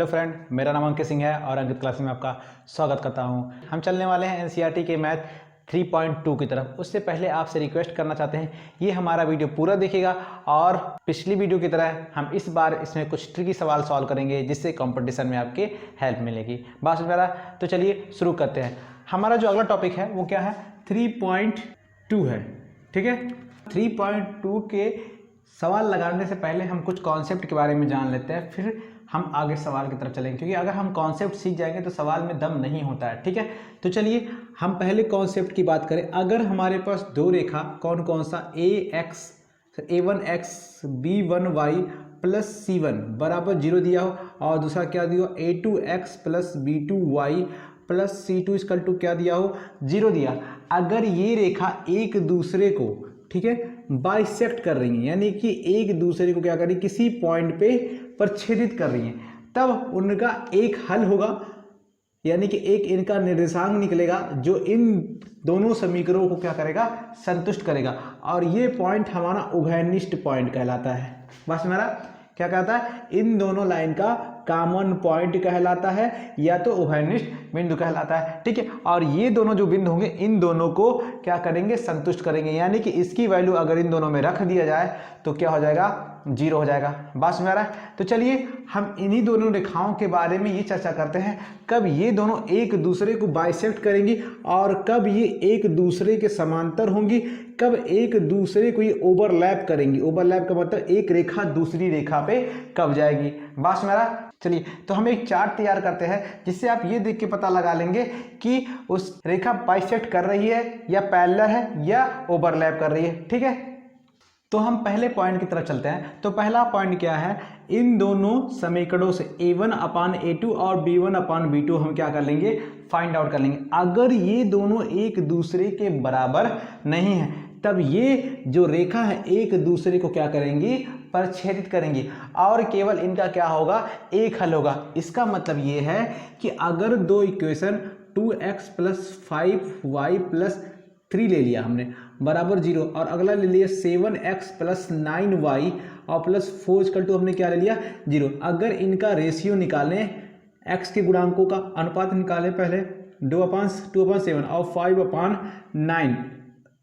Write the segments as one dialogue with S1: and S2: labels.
S1: Hello friend, मेरा नाम अंकित सिंह है और अंकित क्लास में आपका स्वागत करता हूं। हम चलने वाले हैं एनसीईआरटी के मैथ 3.2 की तरफ। उससे पहले आपसे रिक्वेस्ट करना चाहते हैं, ये हमारा वीडियो पूरा देखिएगा और पिछली वीडियो की तरह हम इस बार इसमें कुछ ट्रिकी सवाल सॉल्व करेंगे जिससे कंपटीशन में आपके हेल्प मिलेगी। बात समझ में आ रहा है? तो चलिए शुरू करते हैं। हमारा जो अगला टॉपिक है वो क्या है? 3.2 है। ठीक है, 3.2 के सवाल लगाने से पहले हम कुछ कॉन्सेप्ट के बारे में जान लेते हैं, फिर हम आगे सवाल की तरफ चलेंगे, क्योंकि अगर हम कॉन्सेप्ट सीख जाएंगे तो सवाल में दम नहीं होता है। ठीक है, तो चलिए हम पहले कॉन्सेप्ट की बात करें। अगर हमारे पास दो रेखा कौन कौन सा a1x b1y प्लस c1 बराबर 0 दिया हो और दूसरा क्या दिया हो a2x plus b2y plus c2 equal to क्या दिया हो 0 दिया। अगर ये रेखा एक दूसरे को, ठीक है, बाइसेक्ट कर रही है, यानी कि एक दूसरे को क्या कर रही है, किसी पॉइंट पे प्रच्छेदित कर रही है, तब उनका एक हल होगा, यानी कि एक इनका निर्देशांक निकलेगा जो इन दोनों समीकरणों को क्या करेगा, संतुष्ट करेगा। और ये पॉइंट हमारा उभयनिष्ठ पॉइंट कहलाता है। बस हमारा क्या कहता है, इन दोनों लाइन का कॉमन पॉइंट कहलाता है या तो उभयनिष्ठ बिंदु कहलाता है। ठीक है, और ये दोनों जो बिंदु होंगे इन दोनों को क्या करेंगे, संतुष्ट करेंगे, यानी कि इसकी वैल्यू अगर इन दोनों में रख दिया जाए तो क्या हो जाएगा, 0 हो जाएगा। बात समझ आ रहा है? तो चलिए हम इन्हीं दोनों रेखाओं के बारे में ये चर्चा करते हैं, कब ये दोनों एक दूसरे को बाइसेक्ट करेंगी और कब ये एक दूसरे के समांतर होंगी, कब एक दूसरे को ये ओवरलैप करेंगी। ओवरलैप का मतलब एक रेखा दूसरी रेखा पे कब जाएगी। बात समझ आ रहा है? चलिए तो हम एक चार्ट तैयार करते हैं जिससे आप ये देख के पता लगा लेंगे कि उस रेखा बाइसेक्ट कर रही है या पैरेलल है या ओवरलैप कर रही है। ठीक है, तो हम पहले पॉइंट की तरफ चलते हैं। तो पहला पॉइंट क्या है, इन दोनों समीकरणों से a1/a2 और b1/b2 हम क्या कर लेंगे, फाइंड आउट कर लेंगे। अगर ये दोनों एक दूसरे के बराबर नहीं है तब ये जो रेखा है एक दूसरे को क्या करेंगी, प्रच्छेदित करेंगी और केवल इनका क्या होगा, एक हल होगा। इसका मतलब ये है कि अगर दो equation 2x plus 5y plus 3 ले लिया हमने बराबर 0 और अगला ले लिया 7x प्लस 9y और प्लस 4 इक्वल टू हमने क्या ले लिया 0। अगर इनका रेशियो निकालें, x के गुणांकों का अनुपात निकालें, पहले 2/7 और 5/9,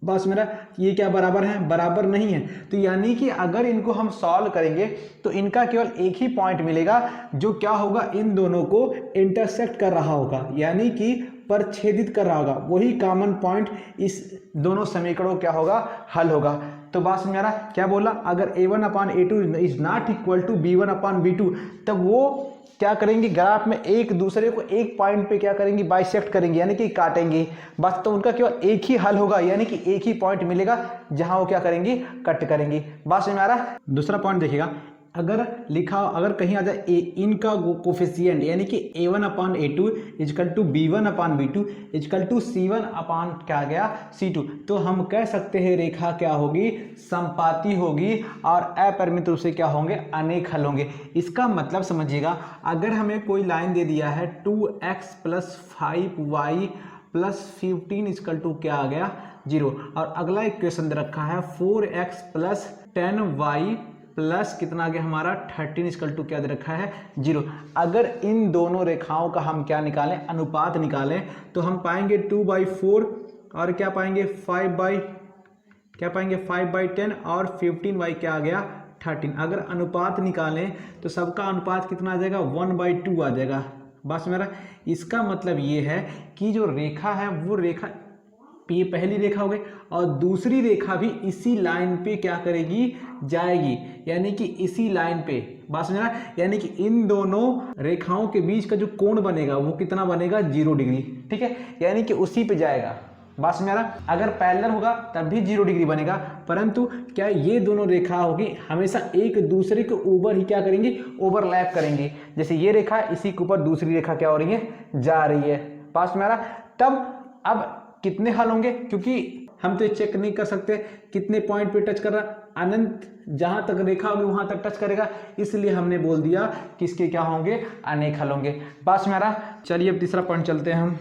S1: बस मेरा ये क्या बराबर है, बराबर नहीं है। तो यानी कि अगर इनको हम सॉल्व करेंगे तो इनका केवल एक ही पॉइंट मिलेगा जो क्या होगा, इन दोनों को इंटरसेक्ट कर रहा होगा, यानी कि प्रच्छेदित कर रहा होगा। वही कॉमन पॉइंट इस दोनों समीकरणों क्या होगा, हल होगा। तो बात समझ आ रहा क्या बोला, अगर a1/a2 is not equal to b1/b2 तब वो क्या करेंगी, ग्राफ में एक दूसरे को एक पॉइंट पे क्या करेंगी, बाइसेक्ट करेंगी, यानी कि काटेंगी। बस तो उनका केवल एक ही हल होगा, यानी कि एक ही पॉइंट मिलेगा जहां वो क्या करेंगी, कट करेंगी। बात समझ में आ रहा है? दूसरा पॉइंट देखिएगा, अगर लिखा, अगर कहीं आ जाए इनका कोफिशिएंट, यानी कि a1/a2 equal to b1/b2 equal to c1 upon क्या गया c2, तो हम कह सकते हैं रेखा क्या होगी, समपाती होगी और अपरिमित रूप से क्या होंगे, अनेक हल होंगे। इसका मतलब समझिएगा, अगर हमें कोई लाइन दे दिया है 2x plus 5y plus 15 equal to क्या आ गया 0 और अगला इक्वेशन दे रखा है 4x प्लस 10y प्लस कितना आ गया हमारा 13 इक्वल टू क्या दे रखा है 0। अगर इन दोनों रेखाओं का हम क्या निकालें, अनुपात निकालें, तो हम पाएंगे 2/4 और क्या पाएंगे 5/10 और 15 क्या आ गया 13। अगर अनुपात निकालें तो सबका अनुपात कितना आ जाएगा, 1/2 आ जाएगा। बस मेरा इसका मतलब ये है कि जो रेखा है वो रेखा, ये पहली रेखा हो गई और दूसरी रेखा भी इसी लाइन पे क्या करेगी, जाएगी, यानी कि इसी लाइन पे। बात समझना, यानी कि इन दोनों रेखाओं के बीच का जो कोण बनेगा वो कितना बनेगा, 0 डिग्री। ठीक है, यानी कि उसी पे जाएगा। बात समझ रहा, अगर पैरेलल होगा तब भी 0 डिग्री बनेगा, परंतु क्या ये दोनों रेखा होगी हमेशा एक दूसरे के ऊपर ही क्या करेंगी, ओवरलैप करेंगी। जैसे ये रेखा इसी के ऊपर दूसरी रेखा क्या हो रही है, जा रही है। बात समझ रहा, तब अब कितने हल होंगे, क्योंकि हम तो चेक नहीं कर सकते कितने पॉइंट पे टच कर रहा, अनंत जहां तक रेखा होगी वहां तक टच करेगा, इसलिए हमने बोल दिया कि इसके क्या होंगे, अनेक हल होंगे। बात में आ रहा, चलिए अब तीसरा पॉइंट चलते हैं हम।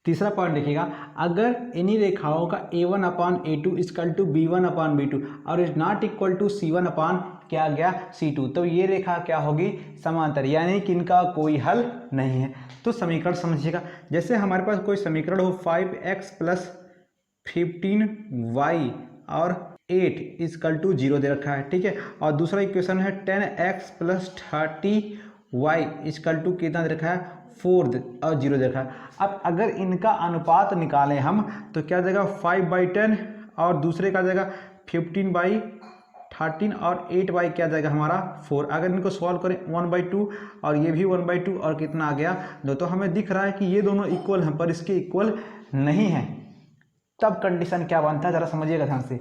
S1: तीसरा पॉइंट देखिएगा, अगर इन्हीं रेखाओं का a1 upon a2 equal to b1 upon b2 और is not equal to c1 upon क्या गया c2, तो ये रेखा क्या होगी, समांतर, यानी कि इनका कोई हल नहीं है। तो समीकरण समझिएगा, जैसे हमारे पास कोई समीकरण हो 5x प्लस 15y और 8 इक्वल टू 0 दे रखा है, ठीक है। और दूसरा इक्वेशन है 10x plus 30y equal to कितना दे रखा है, 4 और 0 दे रखा है। अब अगर इनका अनुपात निकालें हम तो क्या जाएगा 5/10 और दूसरे का जाएगा 15/13 और 8 क्या जाएगा हमारा 4। अगर इनको सॉल्व करें 1/2 और ये भी 1/2 और कितना आ गया 2। तो हमें दिख रहा है कि ये दोनों इक्वल हैं पर इसके इक्वल नहीं है। तब कंडीशन क्या बनता है, ज़रा समझिएगा ध्यान से।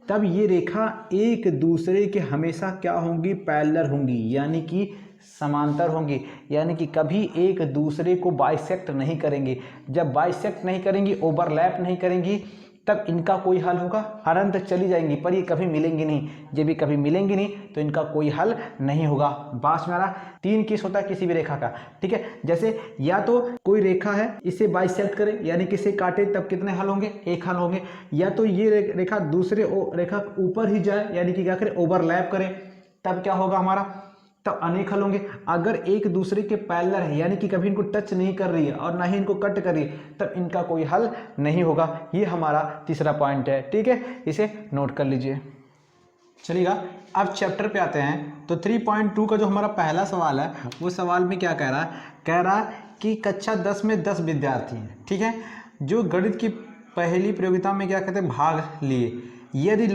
S1: तब ये रेखा एक दूसरे के हमेशा क्या होंगी, पैरेलल होंगी, यानी कि समांतर होंगी, यानी कि कभी एक दूसरे को बाइसेक्ट नहीं करेंगी। जब बाइसेक्ट नहीं करेंगी, ओवरलैप नहीं करेंगी, तब इनका कोई हल होगा, अनंत चली जाएंगी पर ये कभी मिलेंगी नहीं। जब ये कभी मिलेंगी नहीं तो इनका कोई हल नहीं होगा। बात मेरा 3 केस होता है किसी भी रेखा का, ठीक है। जैसे या तो कोई रेखा है इसे बाइसेक्ट करे यानी कि इसे काटे, तब कितने हल होंगे, एक हल होंगे। या तो ये रेखा दूसरे रेखा ऊपर ही जाए यानी कि क्या करे, ओवरलैप करे, तब क्या होगा हमारा, तब अनेक हल होंगे। अगर एक दूसरे के पैरेलल है यानी कि कभी इनको टच नहीं कर रही है और ना ही इनको कट कर रही है, तब इनका कोई हल नहीं होगा। ये हमारा तीसरा पॉइंट है, ठीक है, इसे नोट कर लीजिए। चलिएगा अब चैप्टर पे आते हैं। तो 3.2 का जो हमारा पहला सवाल है वो सवाल में क्या कह रहा है, कह रहा है कि कक्षा 10 में 10 विद्यार्थी हैं, ठीक है, जो गणित की पहली प्रतियोगिता में क्या कहते हैं भाग लिए। यदि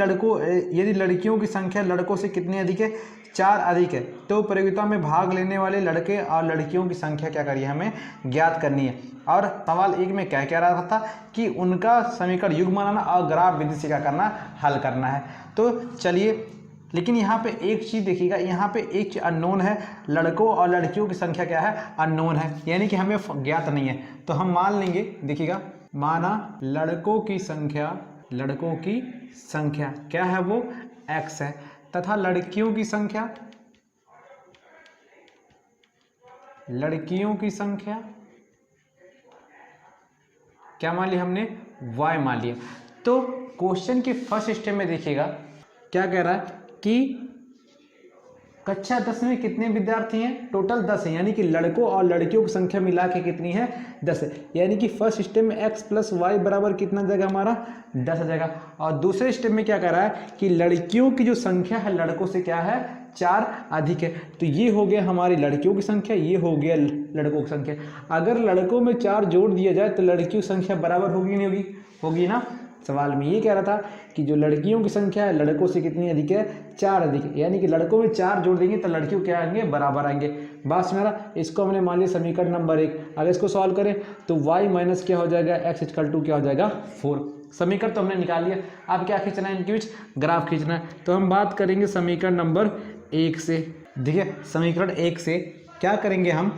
S1: लड़कियों की संख्या लड़कों से कितनी अधिक है, 4 अधिक है, तो प्रतियोगिता में भाग लेने वाले लड़के और लड़कियों की संख्या क्या करिए, हमें ज्ञात करनी है। और सवाल 1 में क्या कह रहा था कि उनका समीकरण युग्म बनाना और ग्राफ विधि से क्या करना, हल करना है। तो चलिए, लेकिन यहाँ पे एक चीज़ देखिएगा, यहाँ पे एक चीज़ अननोन है, लड़कों और लड़कियों की संख्या क्या है, अननोन है, यानी कि हमें ज्ञात नहीं है। तो हम मान लेंगे, देखिएगा, माना लड़कों की संख्या क्या है, वो x है, तथा लड़कियों की संख्या क्या मान लिया हमने, y मान लिया। तो क्वेश्चन के फर्स्ट स्टेप में देखिएगा क्या कह रहा है कि कक्षा 10 में कितने विद्यार्थी हैं, टोटल 10 है, यानी कि लड़कों और लड़कियों की संख्या मिला के कितनी है, 10 है। यानी कि फर्स्ट स्टेप में x प्लस वाई बराबर कितना जाएगा हमारा, 10 आ जाएगा। और दूसरे स्टेप में क्या कह रहा है कि लड़कियों की जो संख्या है लड़कों से क्या है, 4 अधिक है। तो ये हो गया हमारी लड़कियों की संख्या, ये हो गया लड़कों की संख्या। अगर लड़कों में 4 जोड़ दिया जाए तो लड़कियों की संख्या बराबर होगी नहीं होगी, होगी ना। सवाल में ये कह रहा था कि जो लड़कियों की संख्या है लड़कों से कितनी अधिक है, 4 अधिक है, यानी कि लड़कों में 4 जोड़ देंगे तो लड़कियों क्या आएंगे, बराबर आएंगे। बस मेरा इसको हमने मान लिया समीकरण नंबर 1। अगर इसको सॉल्व करें तो y माइनस क्या हो जाएगा, x इक्वल टू क्या हो जाएगा, 4। समीकरण तो हमने निकाल लिया। अब क्या खींचना है, इनके बीच ग्राफ खींचना है। तो हम बात करेंगे समीकरण नंबर 1 से। देखिए समीकरण 1 से क्या करेंगे हम,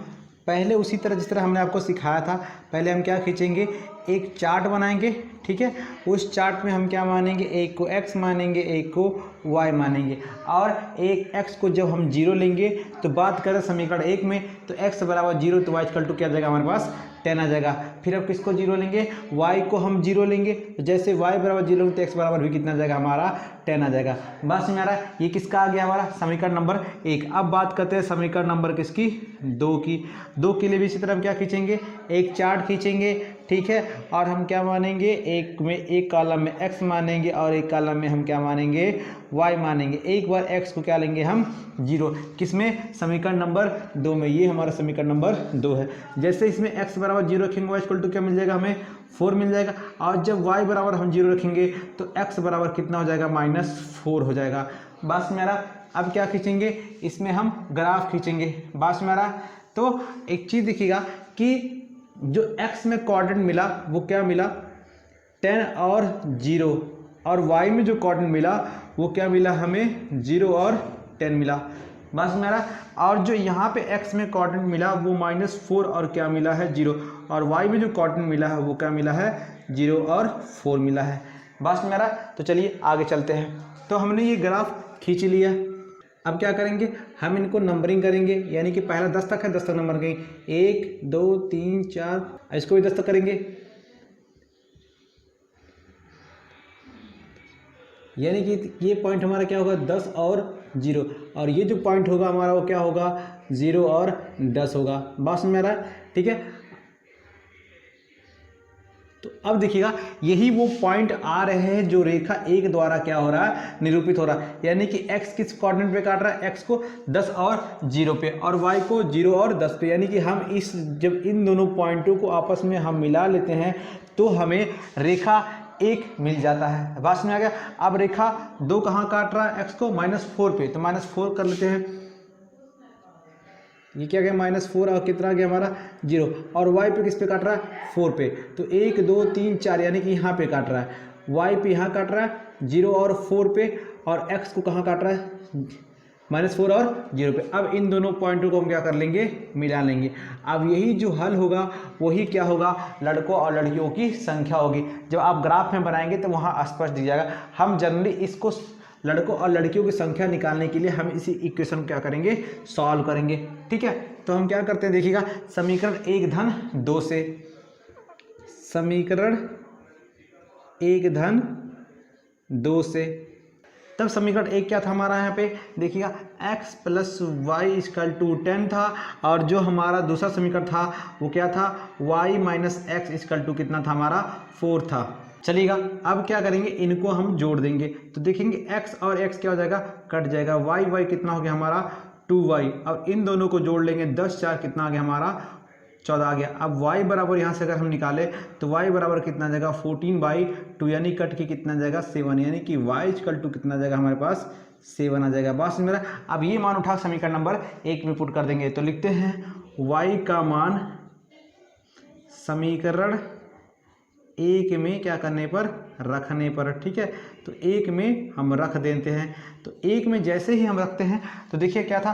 S1: पहले उसी तरह जिस तरह हमने आपको सिखाया था, पहले हम क्या खींचेंगे, एक चार्ट बनाएंगे, ठीक है। उस चार्ट में हम क्या मानेंगे, एक को x मानेंगे, एक को y मानेंगे। और एक x को जब हम 0 लेंगे तो बात करें समीकरण 1 में, तो x बराबर 0 तो y इक्वल टू क्या आ जाएगा हमारे पास, 10 आ जाएगा। फिर अब किसको 0 लेंगे, y को हम 0 लेंगे, तो जैसे y बराबर 0 तो x बराबर भी कितना आ जाएगा हमारा, 10 आ जाएगा। बस हमारा ये किसका आ गया, हमारा समीकरण नंबर 1। अब बात करते हैं समीकरण नंबर किसकी, 2 की। 2 के लिए भी इसी तरह हम क्या खींचेंगे, एक चार्ट खींचेंगे, ठीक है। और हम क्या मानेंगे, एक कॉलम में x मानेंगे और एक कॉलम में हम क्या मानेंगे, y मानेंगे। एक बार x को क्या लेंगे हम, 0, किसमें, समीकरण नंबर 2 में। ये हमारा समीकरण नंबर 2 है। जैसे इसमें x बराबर 0 रखेंगे, y इक्वल टू क्या मिल जाएगा हमें, 4 मिल जाएगा। और जब y बराबर हम 0 रखेंगे तो x बराबर कितना हो जाएगा, -4 हो जाएगा। बस मेरा अब क्या खींचेंगे, इसमें हम ग्राफ खींचेंगे। बस मेरा तो एक चीज़ देखिएगा कि जो x में कोऑर्डिनेट मिला वो क्या मिला, 10 और 0, और y में जो कोऑर्डिनेट मिला वो क्या मिला हमें, 0 और 10 मिला। बस मेरा, और जो यहाँ पे x में कोऑर्डिनेट मिला वो -4 और क्या मिला है, 0, और y में जो कोऑर्डिनेट मिला है वो क्या मिला है, 0 और 4 मिला है। बस मेरा, तो चलिए आगे चलते हैं। तो हमने ये ग्राफ खींच लिया। अब क्या करेंगे, हम इनको नंबरिंग करेंगे, यानी कि पहला 10 तक है, 10 तक नंबर करेंगे, 1 2 3 4, इसको भी 10 तक करेंगे, यानी कि ये पॉइंट हमारा क्या होगा 10 और 0, और ये जो पॉइंट होगा हमारा वो क्या होगा 0 और 10 होगा। बात समझ में आ रहा है? ठीक है, तो अब देखिएगा यही वो पॉइंट आ रहे हैं जो रेखा एक द्वारा क्या हो रहा है, निरूपित हो रहा है। यानी कि x किस कोऑर्डिनेट पे काट रहा है, x को 10 और 0 पे और y को 0 और 10 पे। यानी कि हम इस जब इन दोनों पॉइंटों को आपस में हम मिला लेते हैं तो हमें रेखा एक मिल जाता है। बात समझ आ गया? अब रेखा 2 कहाँ काट रहा है, x को -4 पे, तो -4 कर लेते हैं। ये क्या गया -4 और कितना गया हमारा 0, और y पे किस पे काट रहा है 4 पे, तो 1 2 3 4 यानी कि यहाँ पे काट रहा है। y पे यहाँ काट रहा है 0 और 4 पे, और x को कहाँ काट रहा है -4 और 0 पे। अब इन दोनों पॉइंटों को हम क्या कर लेंगे, मिला लेंगे। अब यही जो हल होगा वही क्या होगा, लड़कों और लड़कियों की संख्या होगी। जब आप ग्राफ में बनाएंगे तो वहाँ स्पष्ट दिख जाएगा। हम जनरली इसको लड़कों और लड़कियों की संख्या निकालने के लिए हम इसी इक्वेशन क्या करेंगे, सॉल्व करेंगे। ठीक है, तो हम क्या करते हैं देखिएगा, समीकरण 1 धन 2 से, समीकरण 1 धन 2 से, तब समीकरण 1 क्या था हमारा यहाँ पे देखिएगा, x plus y equal to 10 था, और जो हमारा दूसरा समीकरण था वो क्या था, y minus x equal to कितना था हमारा 4 था। चलिएगा, अब क्या करेंगे, इनको हम जोड़ देंगे तो देखेंगे x और x क्या हो जाएगा, कट जाएगा। y कितना हो गया हमारा 2y, अब इन दोनों को जोड़ लेंगे, 10 4 कितना आ गया हमारा 14 आ गया। अब y बराबर यहाँ से अगर हम निकाले तो y बराबर कितना आ जाएगा 14/2, यानी कट के कितना आ जाएगा 7, यानी कि y इक्वल टू कितना आ जाएगा हमारे पास 7 आ जाएगा। बस मेरा अब ये मान उठा समीकरण नंबर 1 में पुट कर देंगे, तो लिखते हैं y का मान समीकरण 1 में क्या करने पर, रखने पर। ठीक है, तो 1 में हम रख देते हैं। तो 1 में जैसे ही हम रखते हैं तो देखिए क्या था,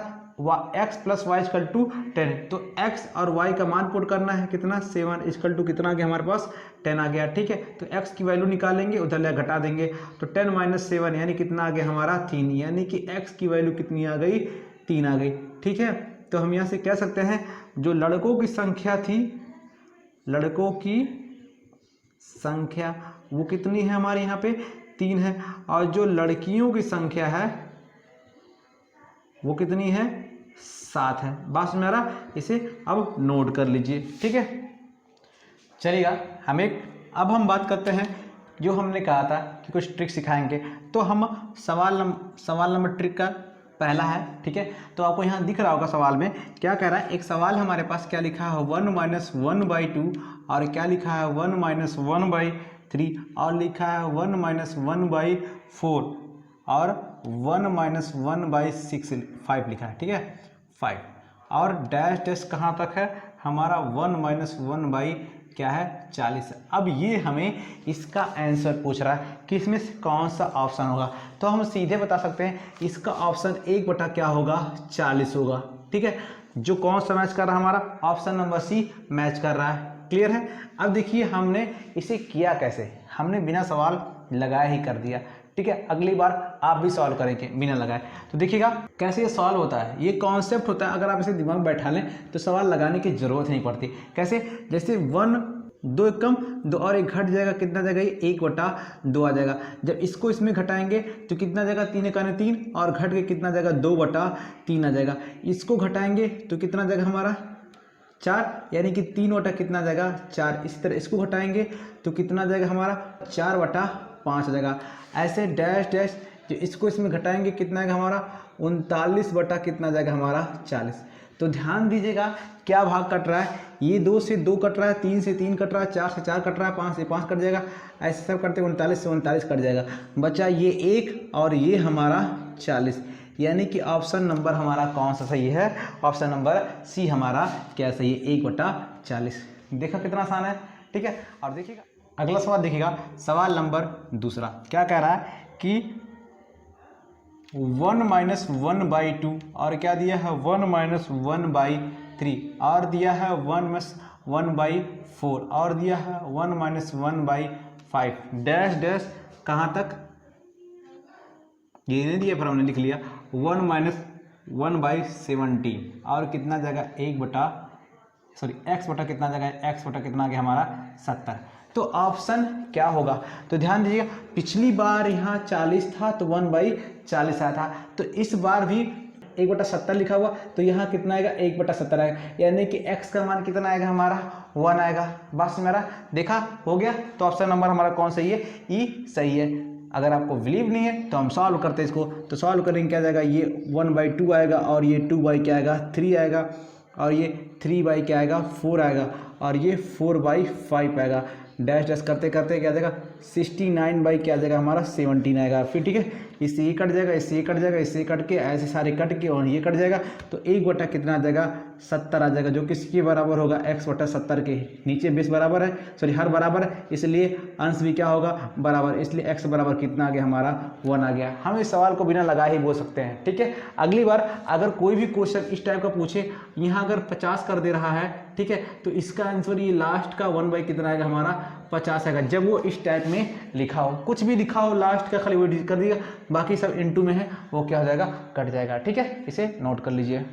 S1: x plus y equal to 10, तो x और y का मान पुट करना है कितना 7 इक्वल टू कितना आ गया हमारे पास 10 आ गया। ठीक है, तो x की वैल्यू निकालेंगे, उधर ले घटा देंगे, तो 10 माइनस 7 यानी कितना आ गया हमारा 3, यानी कि x की वैल्यू कितनी आ गई 3 आ गई। ठीक है, तो हम यहाँ से कह सकते हैं जो लड़कों की संख्या थी, लड़कों की संख्या वो कितनी है हमारे यहाँ पे 3 है, और जो लड़कियों की संख्या है वो कितनी है 7 है। बात समझ में आ रहा, इसे अब नोट कर लीजिए। ठीक है, चलिएगा अब हम बात करते हैं, जो हमने कहा था कि कुछ ट्रिक सिखाएंगे, तो हम सवाल नंबर ट्रिक का पहला है। ठीक है, तो आपको यहाँ दिख रहा होगा सवाल में क्या कह रहा है, एक सवाल हमारे पास क्या लिखा है 1 माइनस 1/2, और क्या लिखा है 1 माइनस 1/3, और लिखा है 1 माइनस 1/4, और 1 माइनस 1/5 लिखा है। ठीक है, 5, और डैश डैश कहाँ तक है हमारा 1 माइनस 1 क्या है 40। अब ये हमें इसका आंसर पूछ रहा है कि इसमें से कौन सा ऑप्शन होगा, तो हम सीधे बता सकते हैं इसका ऑप्शन 1 बटा क्या होगा 40 होगा। ठीक है, जो कौन सा मैच कर रहा है हमारा, ऑप्शन नंबर सी मैच कर रहा है। क्लियर है? अब देखिए हमने इसे किया कैसे, हमने बिना सवाल लगाए ही कर दिया। ठीक है, अगली बार आप भी सॉल्व करेंगे बिना लगाए, तो देखिएगा कैसे ये सॉल्व होता है। ये कॉन्सेप्ट होता है, अगर आप इसे दिमाग में बैठा लें तो सवाल लगाने की जरूरत नहीं पड़ती। कैसे, जैसे 1 2 एक कम 2 और 1 घट जाएगा, कितना जाएगा ये 1/2 आ जाएगा। जब इसको इसमें घटाएंगे तो कितना जाएगा 3 एकाने 3, और घट के कितना जाएगा 2/3 आ जाएगा। इसको घटाएंगे तो कितना जाएगा हमारा 4, यानी कि 3 कितना जाएगा 4। इसी तरह इसको घटाएंगे तो कितना जाएगा हमारा 4/5 आ जाएगा। ऐसे डैश डैश जो इसको इसमें घटाएंगे कितना आएगा हमारा 39 कितना जाएगा हमारा 40। तो ध्यान दीजिएगा क्या भाग कट रहा है, ये 2 से 2 कट रहा है, 3 से 3 कट रहा है, 4 से 4 कट रहा है, 5 से 5 कट जाएगा, ऐसे सब करते 39 से 39 कट जाएगा। बचा ये 1 और ये हमारा 40, यानी कि ऑप्शन नंबर हमारा कौन सा सही है, ऑप्शन नंबर सी हमारा क्या सही है 1/40। देखा कितना आसान है। ठीक है, और देखिएगा अगला सवाल, देखिएगा सवाल नंबर दूसरा क्या कह रहा है कि 1 माइनस 1/2, और क्या दिया है 1 माइनस 1/3, और दिया है 1 माइनस 1/4, और दिया है 1 माइनस 1/5 डैश डैश कहाँ तक ये नहीं दिया, पर हमने लिख लिया 1 माइनस 1/17, और कितना जगह x बटा कितना जगह x बटा कितना आ गया हमारा 70। तो ऑप्शन क्या होगा? तो ध्यान दीजिएगा, पिछली बार यहाँ 40 था तो 1/40 आया था, तो इस बार भी 1/70 लिखा हुआ, तो यहाँ कितना आएगा? 1/70 आएगा, यानी कि x का मान कितना आएगा हमारा? 1 आएगा। बस मेरा देखा हो गया। तो ऑप्शन नंबर हमारा कौन सही है? ई सही है। अगर आपको बिलीव नहीं है तो हम सॉल्व करते हैं इसको। तो सॉल्व करेंगे, क्या जाएगा? ये 1/2 आएगा, और ये 2 क्या आएगा? 3 आएगा, और ये 3 क्या आएगा? 4 आएगा, और ये 4/5 आएगा। डैश डैश करते करते क्या जाएगा? 69 क्या जाएगा हमारा? 17 आएगा। फिर ठीक है, इससे ये कट जाएगा, इससे ये कट जाएगा, इससे ये कट के, ऐसे सारे कट के, और ये कट जाएगा, तो 1 कितना आ जाएगा? 70 आ जाएगा, जो किसके बराबर होगा? x/70 के। नीचे बेस बराबर है, सॉरी हर बराबर है, इसलिए अंश भी क्या होगा? बराबर, इसलिए x बराबर कितना आ गया हमारा? 1 आ गया। हम इस सवाल को बिना लगाए ही बोल सकते हैं। ठीक है, अगली बार अगर कोई भी क्वेश्चन इस टाइप का पूछे, यहाँ अगर 50 कर दे रहा है, ठीक है, तो इसका आंसर ये लास्ट का 1 कितना आएगा हमारा? 50 आएगा, जब वो इस टाइप में लिखा हो। कुछ भी लिखा हो लास्ट का खाली वो कर दिएगा, बाकी सब इनटू में है, वो क्या हो जाएगा? कट जाएगा। ठीक है, इसे नोट कर लीजिए।